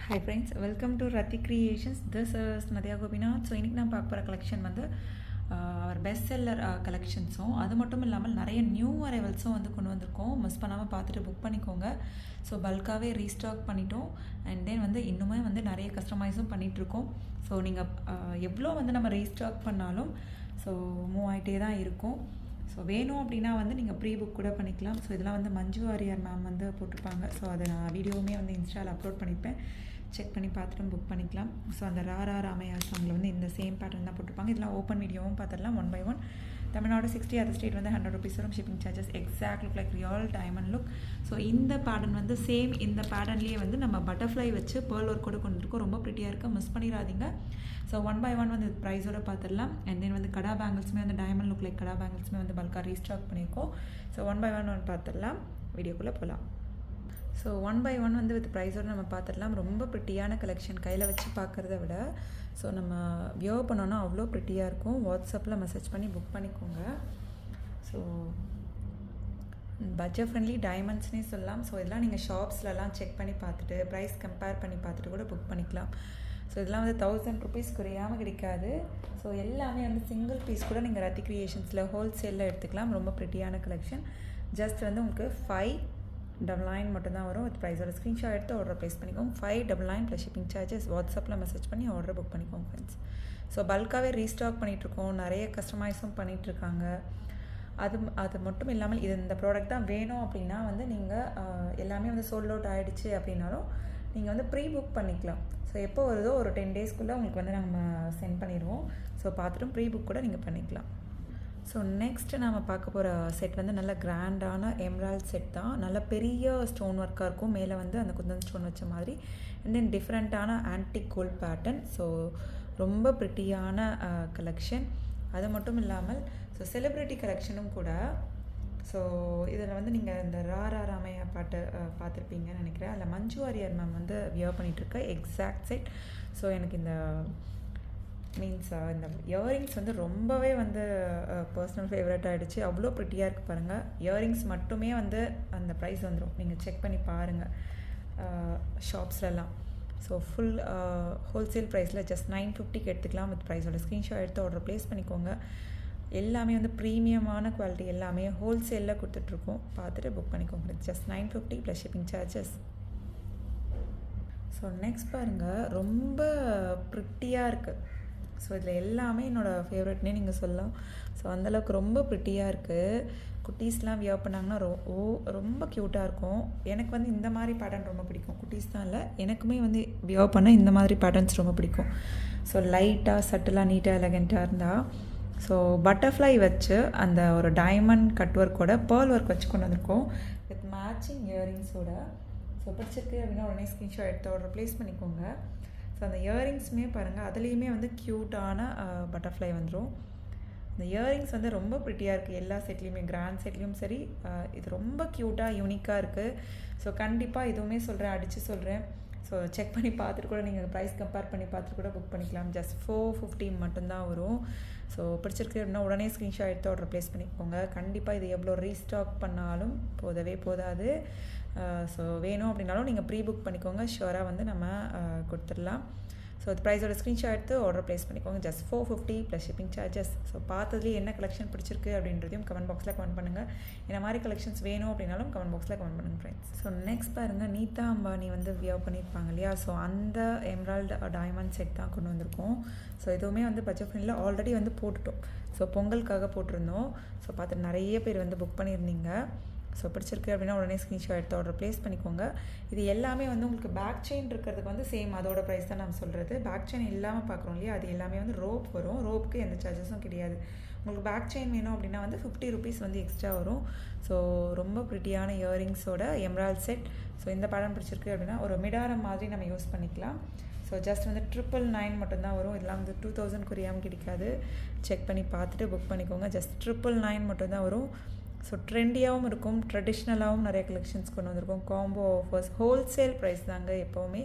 Hi friends, welcome to Rati Creations. This is Nadya Gopinath. So இன்றைக்கி நான் பார்க்க போகிற கலெக்ஷன் வந்து ஒரு பெஸ்ட் செல்லர் கலெக்ஷன்ஸும் அது மட்டும் இல்லாமல் நிறைய நியூ அரைவல்ஸும் வந்து கொண்டு வந்திருக்கோம். மிஸ் பண்ணாமல் பார்த்துட்டு புக் பண்ணிக்கோங்க. ஸோ பல்காகவே ரீஸ்டாக் பண்ணிட்டோம். அண்ட் தென் வந்து இன்னுமே வந்து நிறைய கஸ்டமைஸும் பண்ணிகிட்ருக்கோம். ஸோ நீங்கள் எவ்வளோ வந்து நம்ம ரீஸ்டாக் பண்ணாலும் ஸோ மூவ் ஆகிட்டே தான் இருக்கும். ஸோ வேணும் அப்படின்னா வந்து நீங்கள் ப்ரீ புக் கூட பண்ணிக்கலாம். ஸோ இதெல்லாம் வந்து மஞ்சு வாரியர் மேம் வந்து போட்டிருப்பாங்க. ஸோ அதை நான் வீடியோவுமே வந்து இன்ஸ்டாவில் அப்லோட் பண்ணியிருப்பேன். செக் பண்ணி பார்த்துட்டு புக் பண்ணிக்கலாம். ஸோ அந்த ராரா ராமையா சாங்கில் வந்து இந்த சேம் பேட்டர்ன் தான் போட்டிருப்பாங்க. இதெல்லாம் ஓப்பன் வீடியோவும் பார்த்துடலாம் 1 by 1. தமிழ்நாடு 60, அதர் ஸ்டேட் வந்து 100 rupees வரும். Shipping charges exact look like real diamond look. So இந்த பேட்டர்ன் வந்து சேம் இந்த பேட்டர்ன்லேயே வந்து நம்ம பட்டர்ஃப்ளை வச்சு பேர்ல் ஒர்க் கூட கொண்டு இருக்கோம். ரொம்ப ப்ரிட்டியாக இருக்குது, மிஸ் பண்ணிடாதீங்க. ஸோ 1 by 1 வந்து ப்ரைஸோட பார்த்துடலாம். அண்ட் தென் வந்து கடா பேங்கிள்ஸுமே வந்து டைமண்ட் லுக் லைக் கடா பேங்கிள்ஸுமே வந்து பல்காக ரீஸ்டாக் பண்ணியிருக்கோம். ஸோ 1 by 1 வந்து பார்த்துடலாம். வீடியோக்குள்ளே போகலாம். ஸோ 1 by 1 வந்து வித் ப்ரைஸோடு நம்ம பார்த்துடலாம். ரொம்ப ப்ரிட்டியான கலெக்ஷன், கையில் வச்சு பார்க்குறத விட ஸோ நம்ம வியோ பண்ணோன்னா அவ்வளோ ப்ரிட்டியாக இருக்கும். வாட்ஸ்அப்பில் மெசேஜ் பண்ணி புக் பண்ணிக்கோங்க. ஸோ பட்ஜெட் ஃப்ரெண்ட்லி டைமண்ட்ஸ்னே சொல்லலாம். ஸோ இதெல்லாம் நீங்கள் ஷாப்ஸ்லலாம் செக் பண்ணி பார்த்துட்டு ப்ரைஸ் கம்பேர் பண்ணி பார்த்துட்டு கூட புக் பண்ணிக்கலாம். ஸோ இதெல்லாம் வந்து 1000 rupees குறையாமல் கிடைக்காது. ஸோ எல்லாமே வந்து சிங்கிள் பீஸ் கூட நீங்கள் ரத்தி கிரியேஷன்ஸில் ஹோல்சேலில் எடுத்துக்கலாம். ரொம்ப ப்ரிட்டியான கலெக்ஷன். ஜஸ்ட் வந்து உங்களுக்கு 599 மட்டும்தான் வரும். வித் ப்ரைஸோட ஸ்க்ரீன்ஷாட் எடுத்து ஆர்டர் ப்ளேஸ் பண்ணிக்கோங்க. 599 ப்ளஸ் ஷிப்பிங் சார்ஜஸ். வாட்ஸ்அப்பில் மெசேஜ் பண்ணி ஆர்டர் புக் பண்ணிக்கோங்க ஃப்ரெண்ட்ஸ். ஸோ பல்காகவே ரீஸ்டாக் பண்ணிகிட்ருக்கோம். நிறைய கஸ்டமைஸும் பண்ணிகிட்ருக்காங்க. அது மட்டும் இல்லாமல் இந்த ப்ராடக்ட் தான் வேணும் அப்படின்னா வந்து நீங்கள் எல்லாமே வந்து சோல்ட் அவுட் ஆகிடுச்சு அப்படின்னாலும் நீங்கள் வந்து ப்ரீ புக் பண்ணிக்கலாம். ஸோ எப்போ வருதோ ஒரு 10 daysக்குள்ளே உங்களுக்கு வந்து நம்ம சென்ட் பண்ணிடுவோம். ஸோ பார்த்துட்டும் ப்ரீ புக் கூட நீங்கள் பண்ணிக்கலாம். ஸோ நெக்ஸ்ட்டு நம்ம பார்க்க போகிற செட் வந்து நல்ல கிராண்டான எம்ராய்ட் செட் தான். நல்ல பெரிய ஸ்டோன் ஒர்க்காக இருக்கும். மேலே வந்து அந்த குந்தன் ஸ்டோன் வச்ச மாதிரி. அண்ட் தென் டிஃப்ரெண்ட்டான ஆன்டிக் கோல்ட் பேட்டர்ன். ஸோ ரொம்ப ப்ரிட்டியான கலெக்ஷன். அது மட்டும் இல்லாமல் ஸோ செலிப்ரிட்டி கலெக்ஷனும் கூட. ஸோ இதில் வந்து நீங்கள் இந்த ராரா ராமையா பாட்டு பார்த்துருப்பீங்கன்னு நினைக்கிறேன். அதில் மஞ்சு வாரியர் மேம் வந்து வியர் பண்ணிகிட்ருக்க எக்ஸாக்ட் செட். ஸோ எனக்கு இந்த இந்த இயரிங்ஸ் வந்து ரொம்பவே வந்து பர்சனல் ஃபேவரட் ஆகிடுச்சு. அவ்வளோ ப்ரிட்டியாக இருக்குது பாருங்கள். இயரிங்ஸ் மட்டுமே வந்து அந்த ப்ரைஸ் வந்துடும். நீங்கள் செக் பண்ணி பாருங்கள் ஷாப்ஸ்லலாம். ஸோ ஃபுல் ஹோல்சேல் ப்ரைஸில் ஜஸ்ட் 950க்கு எடுத்துக்கலாம். வித் ப்ரைஸோட ஸ்க்ரீன்ஷாட் எடுத்து ஆர்டர் ப்ளேஸ் பண்ணிக்கோங்க. எல்லாமே வந்து ப்ரீமியமான குவாலிட்டி, எல்லாமே ஹோல்சேலில் கொடுத்துட்ருக்கோம். பார்த்துட்டு புக் பண்ணிக்கோங்க. Just 950 plus shipping charges. So next பாருங்கள், ரொம்ப ப்ரிட்டியாக இருக்குது. ஸோ இதில் எல்லாமே என்னோடய ஃபேவரெட்னே நீங்கள் சொல்லலாம். ஸோ அந்தளவுக்கு ரொம்ப ப்ரிட்டியாக இருக்குது. குட்டீஸ்லாம் வியர் பண்ணாங்கன்னா ரொம்ப க்யூட்டாக இருக்கும். எனக்கு வந்து இந்த மாதிரி பேட்டர்ன் ரொம்ப பிடிக்கும். குட்டீஸ் தான் இல்லை, எனக்குமே வந்து வியர் பண்ண இந்த மாதிரி பேட்டர்ன்ஸ் ரொம்ப பிடிக்கும். ஸோ லைட்டாக சட்டிலாக நீட்டாக எலகெண்ட்டாக இருந்தால். ஸோ பட்டர்ஃப்ளை வச்சு அந்த ஒரு டைமண்ட் கட் ஒர்க்கோட பேர்ல் ஒர்க் வச்சு கொண்டு வந்திருக்கோம். With matching இயரிங்ஸோட. ஸோ பிடிச்சிருக்கு அப்படின்னா உடனே ஸ்க்ரீன்ஷாட் எடுத்து ஆர்டர் ப்ளேஸ் பண்ணிக்கோங்க. ஸோ அந்த இயரிங்ஸுமே பாருங்கள், அதுலேயுமே வந்து க்யூட்டான பட்டர்ஃப்ளை வந்துடும். இந்த இயரிங்ஸ் வந்து ரொம்ப ப்ரிட்டியாக இருக்குது. எல்லா செட்லேயுமே, கிராண்ட் செட்லேயும் சரி, இது ரொம்ப க்யூட்டாக யூனிக்காக இருக்குது. ஸோ கண்டிப்பாக இதுவுமே சொல்கிறேன், அடித்து சொல்கிறேன். ஸோ செக் பண்ணி பார்த்துட்டு கூட நீங்கள் ப்ரைஸ் கம்பேர் பண்ணி பார்த்துட்டு கூட புக் பண்ணிக்கலாம். ஜஸ்ட் 450 மட்டும்தான் வரும். ஸோ பிடிச்சிருக்கு அப்படின்னா உடனே ஸ்க்ரீன்ஷாட் எடுத்து ஆர்டர் ப்ளேஸ் பண்ணிக்கோங்க. கண்டிப்பாக இது எவ்வளோ ரீஸ்டாக் பண்ணாலும் போதாது. ஸோ வேணும் அப்படின்னாலும் நீங்கள் ப்ரீ புக் பண்ணிக்கோங்க. ஷுவராக வந்து நம்ம கொடுத்துடலாம். ஸோ அது ப்ரைஸோட ஸ்க்ரீன்ஷாட் எடுத்து ஆர்டர் ப்ளேஸ் பண்ணிக்கோங்க. Just 450 plus shipping charges. So பார்த்ததுலேயே என்ன கலெக்ஷன் பிடிச்சிருக்கு அப்படின்றதையும் கமெண்ட் பாக்ஸில் கமெண்ட் பண்ணுங்கள். இந்த மாதிரி கலெக்ஷன்ஸ் வேணும் அப்படின்னாலும் கமெண்ட் பாக்ஸில் கமெண்ட் பண்ணுங்கள் ஃப்ரெண்ட்ஸ். ஸோ நெக்ஸ்ட் பாருங்கள், நீதா அம்பானி வந்து வியர் பண்ணியிருப்பாங்க இல்லையா. ஸோ அந்த எம்ராய்டு டைமண்ட் செட் தான் கொண்டு வந்திருக்கோம். ஸோ இதுவுமே வந்து பட்ஜெட் ஃப்ரெண்ட்லியில் ஆல்ரெடி வந்து போட்டுட்டோம். ஸோ பொங்கலுக்காக போட்டிருந்தோம். ஸோ பார்த்து நிறைய பேர் வந்து புக் பண்ணியிருந்தீங்க. ஸோ பிடிச்சிருக்கு அப்படின்னா உடனே ஸ்க்ரீன்ஷாட் எடுத்து ஆர்டர் ப்ளேஸ் பண்ணிக்கோங்க. இது எல்லாமே வந்து உங்களுக்கு பேக் செயின் இருக்கிறதுக்கு வந்து சேம் அதோட ப்ரைஸ் தான் நம்ம சொல்கிறது. பேக் செயின் இல்லாமல் பார்க்குறோம் இல்லையா, அது எல்லாமே வந்து ரோப் வரும். ரோப்புக்கு எந்த சார்ஜஸும் கிடையாது. உங்களுக்கு பேக் செயின் வேணும் அப்படின்னா வந்து 50 rupees வந்து எக்ஸ்ட்ரா வரும். ஸோ ரொம்ப ப்ரிட்டியான இயரிங்ஸோட எம்ராய்ட் செட். ஸோ இந்த பேட்டர்ன் பிடிச்சிருக்கு அப்படின்னா ஒரு மிடாரம் மாதிரி நம்ம யூஸ் பண்ணிக்கலாம். ஸோ ஜஸ்ட் வந்து 999 மட்டும்தான் வரும். இதெல்லாம் வந்து 2000 குறையாமல் கிடைக்காது. செக் பண்ணி பார்த்துட்டு புக் பண்ணிக்கோங்க. ஜஸ்ட் 999 மட்டும்தான் வரும். ஸோ ட்ரெண்டியாகவும் இருக்கும், ட்ரெடிஷ்னலாகவும் நிறைய கலெக்ஷன்ஸ் கொண்டு வந்திருக்கோம். காம்போ ஆஃபர்ஸ், ஹோல்சேல் ப்ரைஸ் தாங்க எப்போவுமே.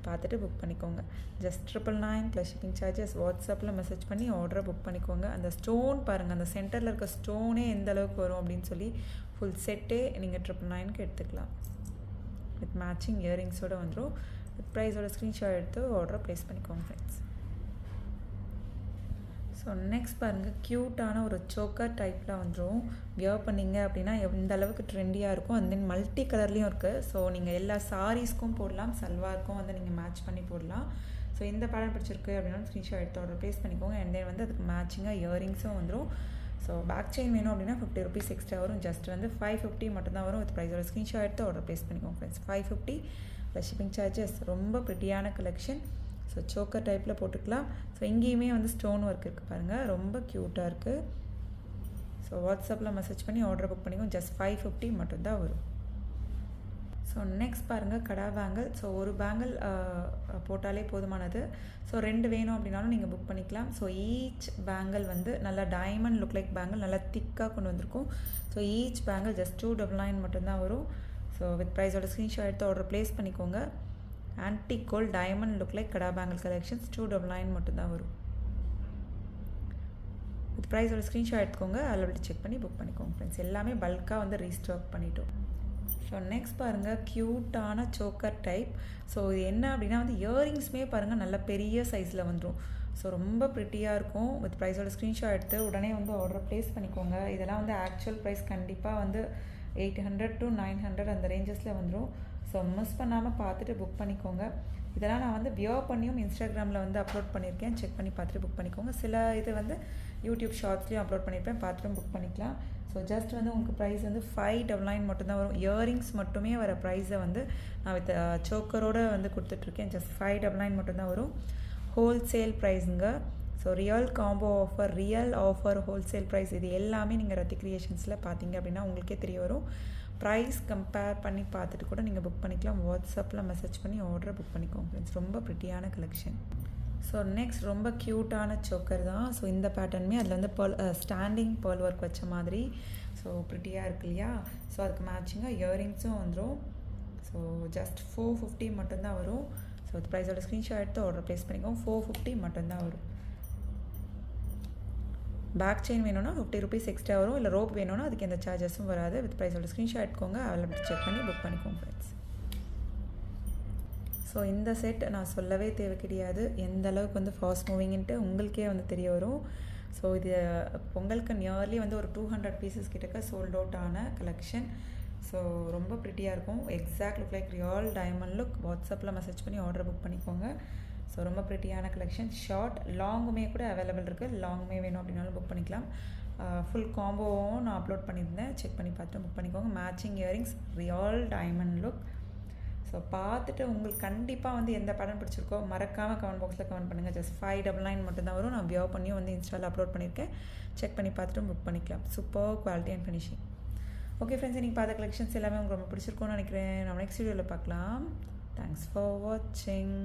பார்த்துட்டு புக் பண்ணிக்கோங்க. Just 999 plus shipping charges. வாட்ஸ்அப்பில் மெசேஜ் பண்ணி ஆர்டரை புக் பண்ணிக்கோங்க. அந்த ஸ்டோன் பாருங்கள், அந்த சென்டரில் இருக்க ஸ்டோனே எந்த அளவுக்கு வரும் அப்படின்னு சொல்லி ஃபுல் செட்டே நீங்கள் 999க்கு எடுத்துக்கலாம். வித் மேட்சிங் இயரிங்ஸோடு வந்துடும். ப்ரைஸோட ஸ்க்ரீன்ஷாட் எடுத்து ஆர்டரை ப்ளேஸ் பண்ணிக்கோங்க ஃப்ரெண்ட்ஸ். ஸோ நெக்ஸ்ட் பாருங்கள், க்யூட்டான ஒரு சோக்கர் டைப்பில் வந்துடும். வியர் பண்ணிங்க அப்படின்னா எந்த அளவுக்கு ட்ரெண்டியாக இருக்கும். அண்ட் தென் மல்டி கலர்லேயும் இருக்குது. ஸோ நீங்கள் எல்லா சாரீஸ்க்கும் போடலாம், சல்வாருக்கும் வந்து நீங்கள் மேட்ச் பண்ணி போடலாம். ஸோ இந்த பேட்டர்ன் பிடிச்சிருக்கு அப்படின்னா ஸ்க்ரீன்ஷாட் எடுத்து ஆர்டர் ப்ளேஸ் பண்ணிக்கோங்க. அண்ட் தென் வந்து அதுக்கு மேட்சிங்காக இயரிங்ஸும் வந்துடும். ஸோ பேக் செயின் வேணும் அப்படின்னா 50 rupees எக்ஸ்ட்ரா வரும். ஜஸ்ட் வந்து 550 மட்டும்தான் வரும். வித் ப்ரைஸோட ஸ்க்ரீன்ஷாட் எடுத்து ஆர்டர் ப்ளேஸ் பண்ணிக்கோங்க ஃப்ரெண்ட்ஸ். 550 plus shipping charges. ரொம்ப ப்ரிட்டியான கலெக்ஷன். ஸோ சோக்கர் டைப்பில் போட்டுக்கலாம். ஸோ இங்கேயுமே வந்து ஸ்டோன் ஒர்க் இருக்குது பாருங்கள், ரொம்ப க்யூட்டாக இருக்குது. ஸோ வாட்ஸ்அப்பில் மெசேஜ் பண்ணி ஆர்டர் புக் பண்ணிக்கோங்க. ஜஸ்ட் 550 மட்டும்தான் வரும். ஸோ நெக்ஸ்ட் பாருங்கள், கடா பேங்கிள். ஸோ ஒரு பேங்கிள் போட்டாலே போதுமானது. ஸோ 2 வேணும் அப்படின்னாலும் நீங்கள் புக் பண்ணிக்கலாம். ஸோ ஈச் பேங்கிள் வந்து நல்லா டைமண்ட் லுக் லைக் பேங்கிள், நல்லா திக்காக கொண்டு வந்திருக்கும். ஸோ ஈச் பேங்கிள் ஜஸ்ட் 299 மட்டும்தான் வரும். ஸோ வித் ப்ரைஸோட ஸ்க்ரீன்ஷாட் எடுத்து ஆர்டர் ப்ளேஸ் பண்ணிக்கோங்க. Antique gold diamond look like kada bangle collections 299 மட்டும்தான் வரும். வித் ப்ரைஸோட ஸ்க்ரீன்ஷாட் எடுத்துக்கோங்க, அவைலபிலிட்டி செக் பண்ணி புக் பண்ணிக்கோங்க ஃப்ரெண்ட்ஸ். எல்லாமே பல்காக வந்து ரீஸ்டாக் பண்ணிட்டோம். ஸோ நெக்ஸ்ட் பாருங்கள், க்யூட்டான சோக்கர் டைப். ஸோ இது என்ன அப்படின்னா வந்து இயரிங்ஸுமே பாருங்கள் நல்ல பெரிய சைஸில் வந்துடும். ஸோ ரொம்ப ப்ரிட்டியாக இருக்கும். வித் ப்ரைஸோட ஸ்க்ரீன்ஷாட் எடுத்து உடனே வந்து ஆர்டர் ப்ளேஸ் பண்ணிக்கோங்க. இதெல்லாம் வந்து ஆக்சுவல் ப்ரைஸ் கண்டிப்பாக வந்து 800 to 900 அந்த ரேஞ்சஸில் வந்துடும். ஸோ மிஸ் பண்ணாமல் பார்த்துட்டு புக் பண்ணிக்கோங்க. இதெல்லாம் நான் வந்து வியர் பண்ணியும் இன்ஸ்டாகிராமில் வந்து அப்லோட் பண்ணியிருக்கேன். செக் பண்ணி பார்த்துட்டு புக் பண்ணிக்கோங்க. சில இது வந்து யூடியூப் ஷார்ட்ஸ்லேயும் அப்லோட் பண்ணியிருப்பேன், பார்த்துட்டும் புக் பண்ணிக்கலாம். ஸோ ஜஸ்ட் வந்து உங்களுக்கு ப்ரைஸ் வந்து 599 மட்டும்தான் வரும். இயரிங்ஸ் மட்டுமே வர ப்ரைஸை வந்து நான் வித் சோக்கரோடு வந்து கொடுத்துட்ருக்கேன். ஜஸ்ட் 599 மட்டும்தான் வரும். ஹோல்சேல் ப்ரைஸுங்க. So real combo offer, real offer, wholesale price, இது எல்லாமே நீங்கள் ரத்தி கிரியேஷன்ஸில் பார்த்தீங்க அப்படின்னா உங்களுக்கே தெரிய வரும். ப்ரைஸ் கம்பேர் பண்ணி பார்த்துட்டு கூட நீங்கள் புக் பண்ணிக்கலாம். வாட்ஸ்அப்பில் மெசேஜ் பண்ணி ஆர்டரை புக் பண்ணிக்கோங்க ஃப்ரெண்ட்ஸ். ரொம்ப ப்ரிட்டியான கலெக்ஷன். ஸோ நெக்ஸ்ட் ரொம்ப க்யூட்டான சோக்கர் தான். ஸோ இந்த பேட்டர்னுமே அதில் வந்து ஸ்டாண்டிங் பேர்ல் ஒர்க் வச்ச மாதிரி ஸோ ப்ரிட்டியாக இருக்கு இல்லையா. ஸோ அதுக்கு மேட்சிங்காக இயரிங்ஸும் வந்துடும். ஸோ ஜஸ்ட் 450 மட்டும்தான் வரும். ஸோ ப்ரைஸோட ஸ்க்ரீன்ஷாட் எடுத்து ஆர்டர் ப்ளேஸ் பண்ணிக்கோங்க. 450 மட்டும்தான் வரும். பேக் செயின் வேணும்னா 50 rupees எக்ஸ்ட்ரா வரும். இல்லை ரோப் வேணும்னா அதுக்கு எந்த சார்ஜஸும் வராது. வித் ப்ரைஸோட ஸ்க்ரீன்ஷாட் எடுத்துக்கோங்க, அவைலபிலிட்டி செக் பண்ணி புக் பண்ணிக்கோங்க ஃப்ரெண்ட்ஸ். ஸோ இந்த செட் நான் சொல்லவே தேவை கிடையாது, எந்த அளவுக்கு வந்து ஃபாஸ்ட் மூவிங்ன்ட்டு உங்களுக்கே வந்து தெரிய வரும். ஸோ இது பொங்கலுக்கு நியர்லி வந்து ஒரு 200 pieces கிட்டக்க சோல்ட் அவுட் ஆன கலெக்ஷன். ஸோ ரொம்ப ப்ரிட்டியாக இருக்கும். Exact look like real diamond look. வாட்ஸ்அப்பில் மெசேஜ் பண்ணி ஆர்டர் புக் பண்ணிக்கோங்க. ஸோ ரொம்ப ப்ரிட்டியான கலெக்ஷன். ஷார்ட் லாங்குமே கூட அவைலபிள் இருக்குது. லாங்குமே வேணும் அப்படின்னாலும் புக் பண்ணிக்கலாம். ஃபுல் காம்போவும் நான் அப்லோட் பண்ணியிருந்தேன், செக் பண்ணி பார்த்துட்டு புக் பண்ணிக்கோங்க. Matching earrings, real diamond look. So பார்த்துட்டு உங்களுக்கு கண்டிப்பாக வந்து எந்த பேட்டர்ன் பிடிச்சிருக்கோ மறக்காமல் கமெண்ட் பாக்ஸில் கமெண்ட் பண்ணுங்கள். ஜஸ்ட் 599 மட்டும்தான் வரும். நான் வியர் பண்ணியும் வந்து இன்ஸ்டாவில் அப்லோட் பண்ணியிருக்கேன், செக் பண்ணி பார்த்துட்டு புக் பண்ணிக்கலாம். Super quality and finishing. Okay friends, இன்றைக்கி பார்த்த கலெக்ஷன்ஸ் எல்லாமே உங்களுக்கு ரொம்ப பிடிச்சிருக்கும்னு நினைக்கிறேன். நம்ம நெக்ஸ்ட் வீடியோவில் பார்க்கலாம். தேங்க்ஸ் ஃபார் வாட்சிங்.